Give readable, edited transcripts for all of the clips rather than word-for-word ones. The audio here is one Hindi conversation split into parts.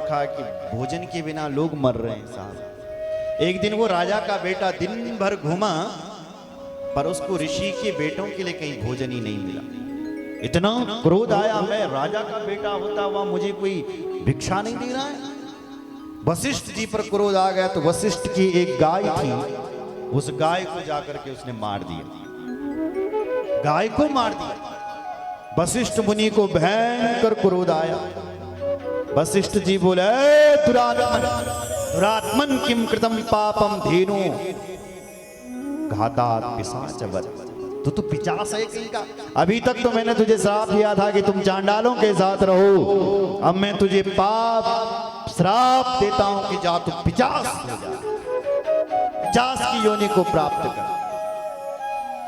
रखा है कि भोजन के बिना लोग मर रहे हैं साहब। एक दिन वो राजा का बेटा दिन भर घूमा, पर उसको ऋषि के बेटों के लिए कहीं भोजन ही नहीं मिला। इतना क्रोध आया, मैं राजा का बेटा होता हुआ मुझे कोई भिक्षा नहीं दे रहा है। वशिष्ठ जी पर क्रोध आ गया तो वशिष्ठ की एक गाय थी, उस गाय को जाकर के उसने मार दिया, गाय को मार दिया। वशिष्ठ मुनि को भयंकर क्रोध आया। वशिष्ठ जी बोले, दुरात्मन किम कृतम पापम धेनु घातात् पिशाचवत्। तो पिशाच है कहीं का। अभी तक तो मैंने तुझे श्राप दिया था कि तुम चांडालों के साथ रहो, अब मैं तुझे पाप श्राप देता हूं कि जा तू पिशाच हो जा, पिशाच की योनि को प्राप्त कर।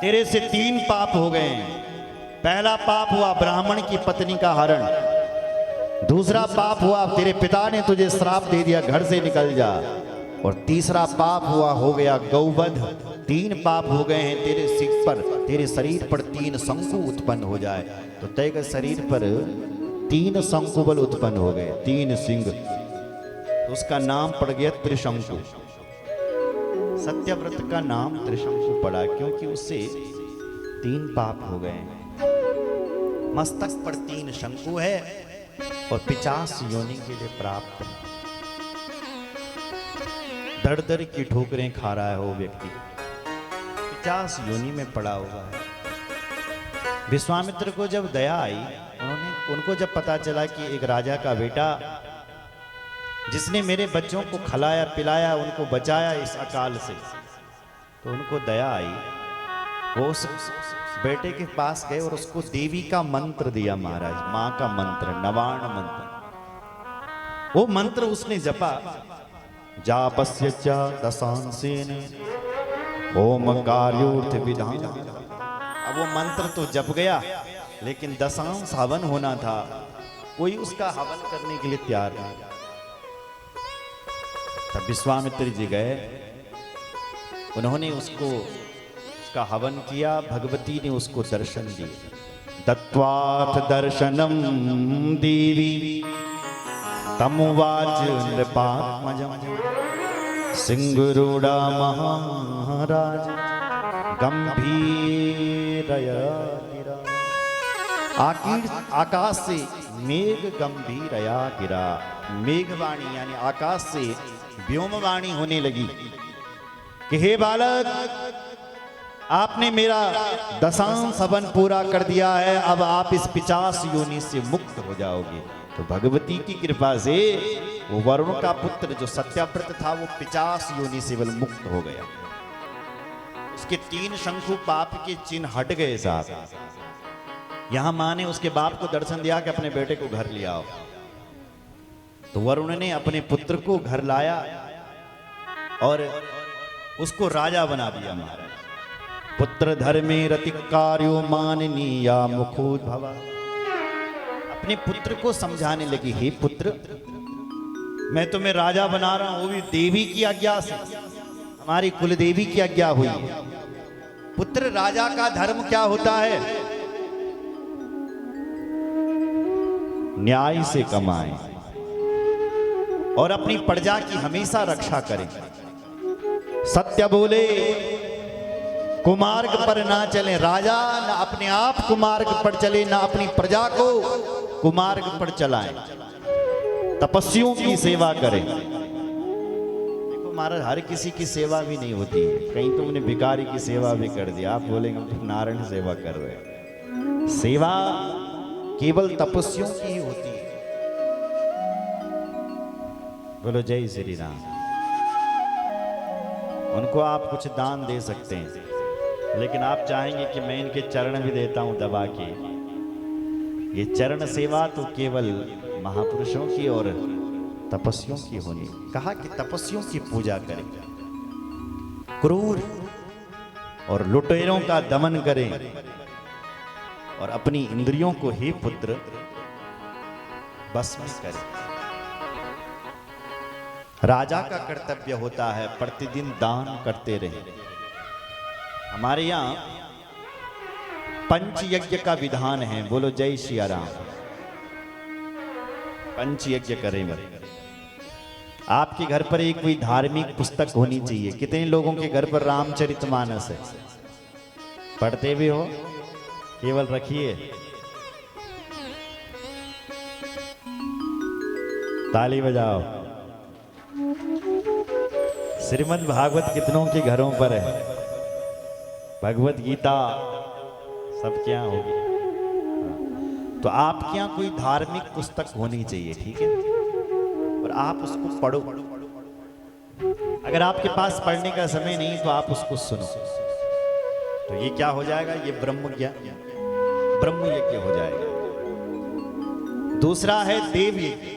तेरे से 3 पाप हो गए हैं। पहला पाप हुआ ब्राह्मण की पत्नी का हरण, दूसरा पाप हुआ तेरे पिता ने तुझे श्राप दे दिया घर से निकल जा, और तीसरा पाप हुआ हो गया गौवध। 3 पाप हो गए हैं। तेरे सिर पर, तेरे शरीर पर 3 शंकु उत्पन्न हो जाए तो तेरे के शरीर पर 3 शंकुबल उत्पन्न हो गए, 3 सिंह, तो उसका नाम पड़ गया त्रिशंकु। सत्यव्रत का नाम त्रिशंकु पड़ा क्योंकि उससे 3 पाप हो गए हैं। मस्तक पर 3 शंकु है और 50 योनि के लिए प्राप्त है। दर दर की ठोकरें खा रहा है वो व्यक्ति, 50 योनि में पड़ा हुआ है। विश्वामित्र को जब दया आई, उनको जब पता चला कि एक राजा का बेटा जिसने मेरे बच्चों को खिलाया पिलाया, उनको बचाया इस अकाल से, तो उनको दया आई। वो उस बेटे के पास गए और उसको देवी का मंत्र दिया महाराज, मां का मंत्र, नवार्ण मंत्र। वो मंत्र उसने जपा, जापस्य च दशांसेन ओम कार्योर्थ विधान। अब वो मंत्र तो जप गया, लेकिन दशांश हवन होना था, कोई उसका हवन करने के लिए तैयार नहीं। तब विश्वामित्र जी गए, उन्होंने उसको उसका हवन किया। भगवती ने उसको दर्शन दिए। दत्वाथ दर्शनम देवी तमुवाच नृपात्मजम सिंहरूढ़ा महाराज गंभीरया गिरा। आकाश से मेघ गंभीरया गिरा। मेघवाणी यानी आकाश से व्योमवाणी होने लगी कि हे बालक, आपने मेरा दशांश हवन पूरा कर दिया है, अब आप इस 50 योनि से मुक्त हो जाओगे। तो भगवती की कृपा से वो वरुण का पुत्र जो सत्याव्रत था वो 50 योनि से बल मुक्त हो गया। उसके 3 शंखु पाप के चिन्ह हट गए साहब। यहां मां ने उसके बाप को दर्शन दिया कि अपने बेटे को घर ले आओ, तो वरुण ने अपने पुत्र को घर लाया और उसको राजा बना दिया महाराज। पुत्र धर्मे रतिकार्यो माननीया मुखोद्भवा। अपने पुत्र को समझाने लगी, हे पुत्र, मैं तुम्हें राजा बना रहा हूं, वो भी देवी की आज्ञा से, हमारी कुल देवी की आज्ञा हुई है। पुत्र, राजा का धर्म क्या होता है? न्याय से कमाए और अपनी प्रजा की हमेशा रक्षा करें, सत्य बोले, कुमार्ग पर ना चले। राजा ना अपने आप कुमार्ग पर चले, ना अपनी प्रजा को कुमार्ग पर चलाएं, तपस्वियों की सेवा करें। देखो महाराज, हर किसी की सेवा भी नहीं होती है। कहीं तुमने भिखारी की सेवा भी कर दी, आप बोलेंगे तुम नारायण सेवा कर रहे हो। सेवा केवल तपस्वियों की ही होती है। बोलो जय श्री राम। उनको आप कुछ दान दे सकते हैं, लेकिन आप चाहेंगे कि मैं इनके चरण भी देता हूं दबा के। ये चरण सेवा तो केवल महापुरुषों की और तपस्वियों की होनी। कहा कि तपस्वियों की पूजा करें, क्रूर और लुटेरों का दमन करें, और अपनी इंद्रियों को ही पुत्र बस में करें। राजा का कर्तव्य होता है प्रतिदिन दान करते रहे। हमारे यहां पंच यज्ञ का विधान है। बोलो जय श्री राम। पंच यज्ञ करें। आपके घर पर एक कोई धार्मिक पुस्तक होनी चाहिए। कितने लोगों के घर पर रामचरितमानस है? पढ़ते भी हो? केवल रखिए, ताली बजाओ। श्रीमद् भागवत कितनों के घरों पर है? भगवत गीता सबके यहाँ होगी। तो आपके यहाँ कोई धार्मिक पुस्तक होनी चाहिए, ठीक है? और आप उसको पढ़ो। अगर आपके पास पढ़ने का समय नहीं तो आप उसको सुनो। तो ये क्या हो जाएगा? ये ब्रह्म ज्ञान, ब्रह्म यज्ञ हो जाएगा। दूसरा है देव यज्ञ।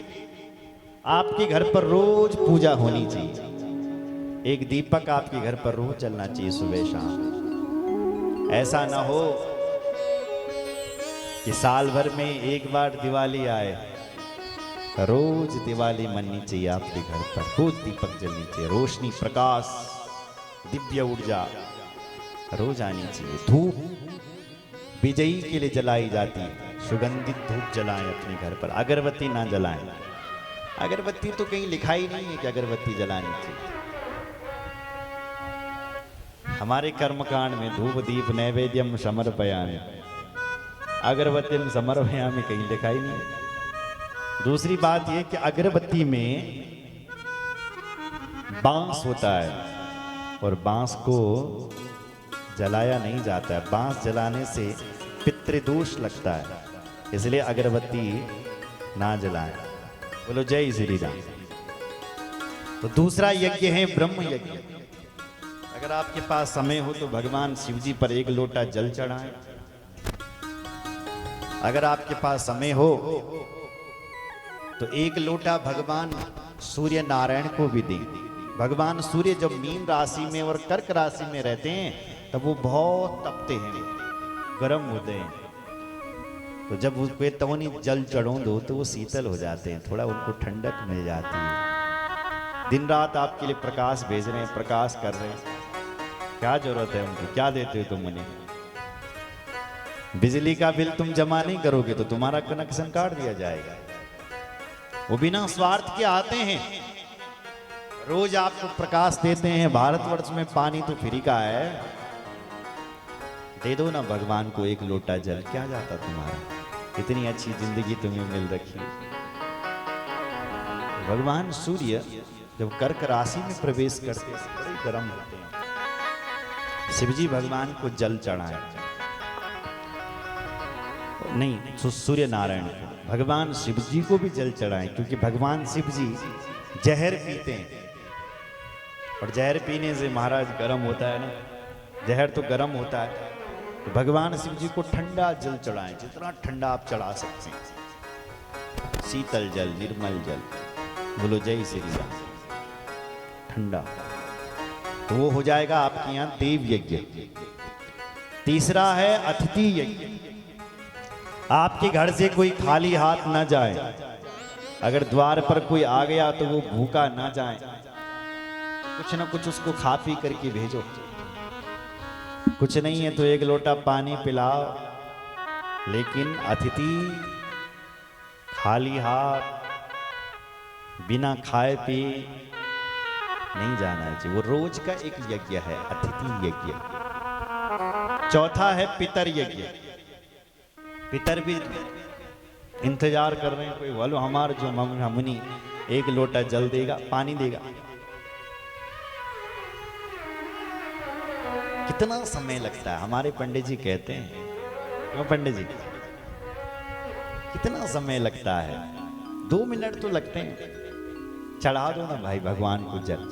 आपके घर पर रोज पूजा होनी चाहिए। एक दीपक आपके घर पर रोज जलना चाहिए, सुबह शाम। ऐसा ना हो कि साल भर में एक बार दिवाली आए। रोज दिवाली मननी चाहिए आपके घर पर, रोज दीपक जलनी चाहिए। रोशनी, प्रकाश, दिव्य ऊर्जा रोज आनी चाहिए। धूप विजयी के लिए जलाई जाती है, सुगंधित धूप जलाएं अपने घर पर। अगरबत्ती ना जलाएं। अगरबत्ती तो कहीं लिखा ही नहीं है कि अगरबत्ती जलानी चाहिए। हमारे कर्मकांड में धूप दीप नैवेद्यम समर्पयामि, अगरबत्तीम समर्पयामि कहीं लिखा ही नहीं है। दूसरी बात यह कि अगरबत्ती में बांस होता है और बांस को जलाया नहीं जाता है। बांस जलाने से पितृदोष लगता है, इसलिए अगरबत्ती ना जलाएं। बोलो जय श्री राम। तो दूसरा यज्ञ है ब्रह्म यज्ञ। अगर आपके पास समय हो तो भगवान शिव जी पर एक लोटा जल चढ़ाएं। अगर आपके पास समय हो तो एक लोटा भगवान सूर्य नारायण को भी दें। भगवान सूर्य जब मीन राशि में और कर्क राशि में रहते हैं तब वो बहुत तपते हैं, गर्म होते हैं। तो जब उसको तवनी जल चढ़ो दो तो वो शीतल हो जाते हैं, थोड़ा उनको ठंडक मिल जाती है। दिन रात आपके लिए प्रकाश भेज रहे हैं, प्रकाश कर रहे हैं। क्या जरूरत है उनकी? क्या देते हो तुम उन्हें? बिजली का बिल तुम जमा नहीं करोगे तो तुम्हारा कनेक्शन काट दिया जाएगा। वो बिना स्वार्थ के आते हैं, रोज आपको प्रकाश देते हैं। भारतवर्ष में पानी तो फ्री का है, दे दो ना भगवान को एक लोटा जल, क्या जाता तुम्हारा? इतनी अच्छी जिंदगी तुम्हें मिल रखी है। भगवान सूर्य जब कर्क राशि में प्रवेश करते हैं बड़े गर्म होते हैं। शिवजी भगवान को जल चढ़ाएं, नहीं सूर्य नारायण को, भगवान शिव जी को भी जल चढ़ाएं, क्योंकि भगवान शिव जी जहर पीते हैं और जहर पीने से महाराज गर्म होता है ना, जहर तो गर्म होता है। तो भगवान शिव जी को ठंडा जल चढ़ाएं, जितना ठंडा आप चढ़ा सकते हैं। शीतल जल, निर्मल जल, बोलो जय श्री राम। ठंडा तो वो हो जाएगा आपके यहाँ देव यज्ञ। तीसरा है अतिथि यज्ञ। आपके घर से कोई खाली हाथ ना जाए। अगर द्वार पर कोई आ गया तो वो भूखा ना जाए, कुछ ना कुछ उसको खा पी करके भेजो। कुछ नहीं है तो एक लोटा पानी पिलाओ, लेकिन अतिथि खाली हाथ बिना खाए पिए नहीं जाना चाहिए। वो रोज का एक यज्ञ है, अतिथि यज्ञ। चौथा है पितर यज्ञ। पितर भी इंतजार कर रहे हैं, कोई बोलो हमार जो हमनी एक लोटा जल देगा, पानी देगा। कितना समय लगता है? हमारे पंडित जी कहते हैं, क्यों पंडित जी, कितना समय लगता है? 2 मिनट तो लगते हैं। चढ़ा दो ना भाई भगवान को जल।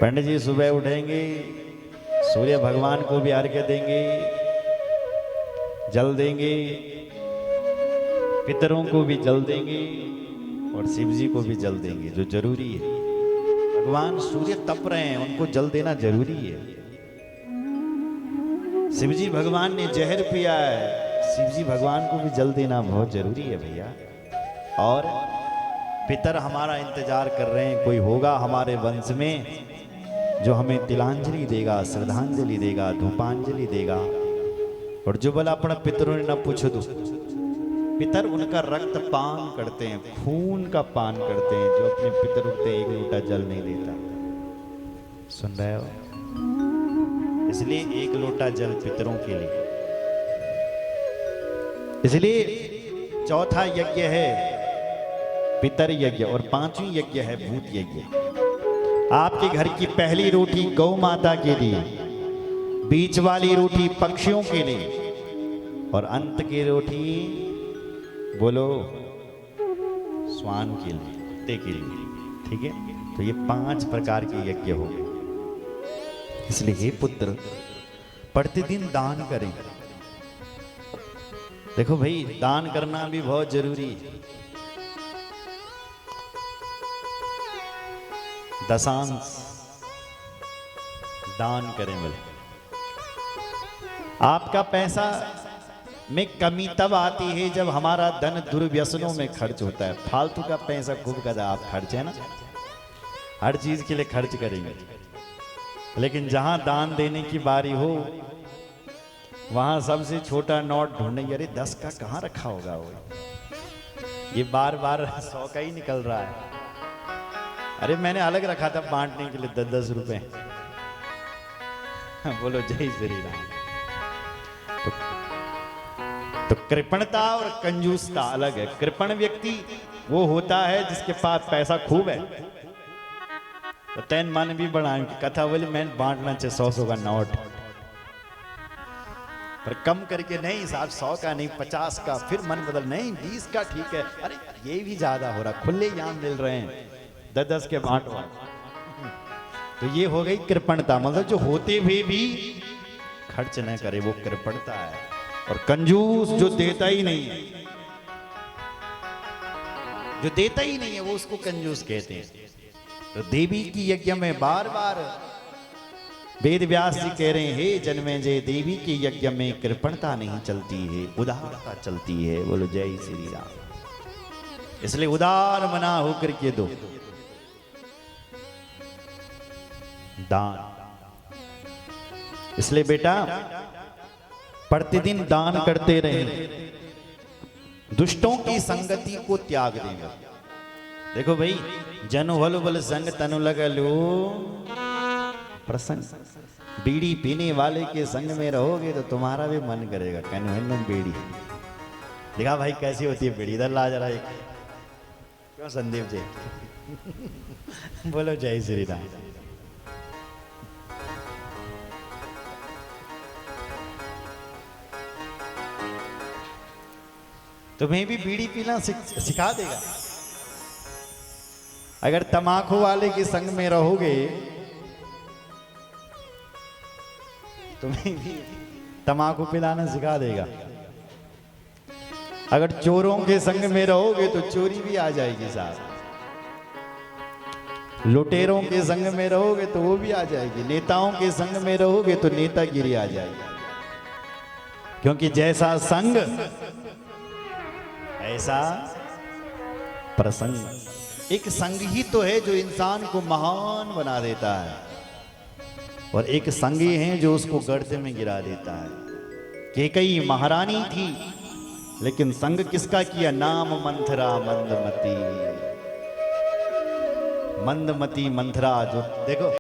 पंडित जी सुबह उठेंगे, सूर्य भगवान को भी अर्घ्य देंगे, जल देंगे, पितरों को भी जल देंगे और शिव जी को भी जल देंगे, जो जरूरी है। भगवान सूर्य तप रहे हैं, उनको जल देना जरूरी है। शिव जी भगवान ने जहर पिया है, शिव जी भगवान को भी जल देना बहुत जरूरी है भैया। और पितर हमारा इंतजार कर रहे हैं, कोई होगा हमारे वंश में जो हमें तिलांजलि देगा, श्रद्धांजलि देगा, धूपांजलि देगा। और जो बोला अपना पितरों ने ना पूछो दो, पितर उनका रक्त पान करते हैं, खून का पान करते हैं, जो अपने पितर उठते एक लोटा जल नहीं देता। सुन रहे हो? इसलिए एक लोटा जल पितरों के लिए। इसलिए चौथा यज्ञ है पितर यज्ञ और पांचवी यज्ञ है भूत यज्ञ। आपके घर की पहली रोटी गौ माता के लिए, बीच वाली रोटी पक्षियों के लिए और अंत की रोटी बोलो स्वान के लिए, कुत्ते के लिए। ठीक है? तो ये 5 प्रकार के यज्ञ हो गए। इसलिए हे पुत्र, प्रतिदिन दान करें। देखो भाई, दान करना भी बहुत जरूरी है। दशांश दान करें। बोले आपका पैसा में कमी तब आती है जब हमारा धन दुर्व्यसनों में खर्च होता है। फालतू का पैसा खूब कदा आप खर्च है ना, हर चीज के लिए खर्च करेंगे, लेकिन जहां दान देने की बारी हो वहां सबसे छोटा नोट ढूंढेंगे। अरे 10 का कहां रखा होगा वो, ये बार बार 100 का ही निकल रहा है। अरे मैंने अलग रखा था बांटने के लिए 10-10 रुपए। बोलो जय श्री राम। तो कृपणता और कंजूसता अलग है। कृपण व्यक्ति वो होता है जिसके पास पैसा खूब है, तो तैन मन भी बढ़ाएं कथा बोले मैं बांटना चाहिए 100-100 का नोट, पर कम करके नहीं साहब 100 का नहीं 50 का, फिर मन बदल नहीं 20 का ठीक है। अरे ये भी ज्यादा हो रहा, खुले याम मिल रहे हैं 10-10 के बांटवा। तो ये हो गई कृपणता, मतलब जो होते हुए भी खर्च न करे वो कृपणता है। और कंजूस जो देता ही नहीं है, जो देता ही नहीं है वो उसको कंजूस कहते हैं। तो देवी की यज्ञ में बार बार वेद व्यास जी कह रहे हैं, हे जन्मेजय, देवी के यज्ञ में कृपणता नहीं चलती है, उदारता चलती है। बोलो जय श्री राम। इसलिए उदार मना होकर के दो दान। इसलिए बेटा प्रतिदिन दान करते रहें, दुष्टों की संगति को त्याग देंगे। देखो भाई, जनु हलु बल संग तनु लगलो प्रसंग। बीड़ी पीने वाले के संग में रहोगे तो तुम्हारा भी मन करेगा कन्वेन्नो बीड़ी। देखा भाई कैसी होती है बीड़ी, इधर ला जरा एक। क्यों संदीप जी? बोलो जय श्री राम। तुम्हें भी बीड़ी पीना सिखा देगा। अगर तमाकू वाले के संग में रहोगे तुम्हें भी तमाकू पिलाना सिखा देगा। अगर चोरों के संग में रहोगे तो चोरी भी आ जाएगी साहब। लुटेरों के संग में रहोगे तो वो भी आ जाएगी। नेताओं के संग में रहोगे तो नेतागिरी आ जाएगी। क्योंकि जैसा संग ऐसा प्रसंग। एक संग ही तो है जो इंसान को महान बना देता है, और एक संगी है जो उसको गर्त में गिरा देता है। कैकेयी महारानी थी, लेकिन संग किसका किया? नाम मंथरा मंदमती। मंदमती मंथरा जो देखो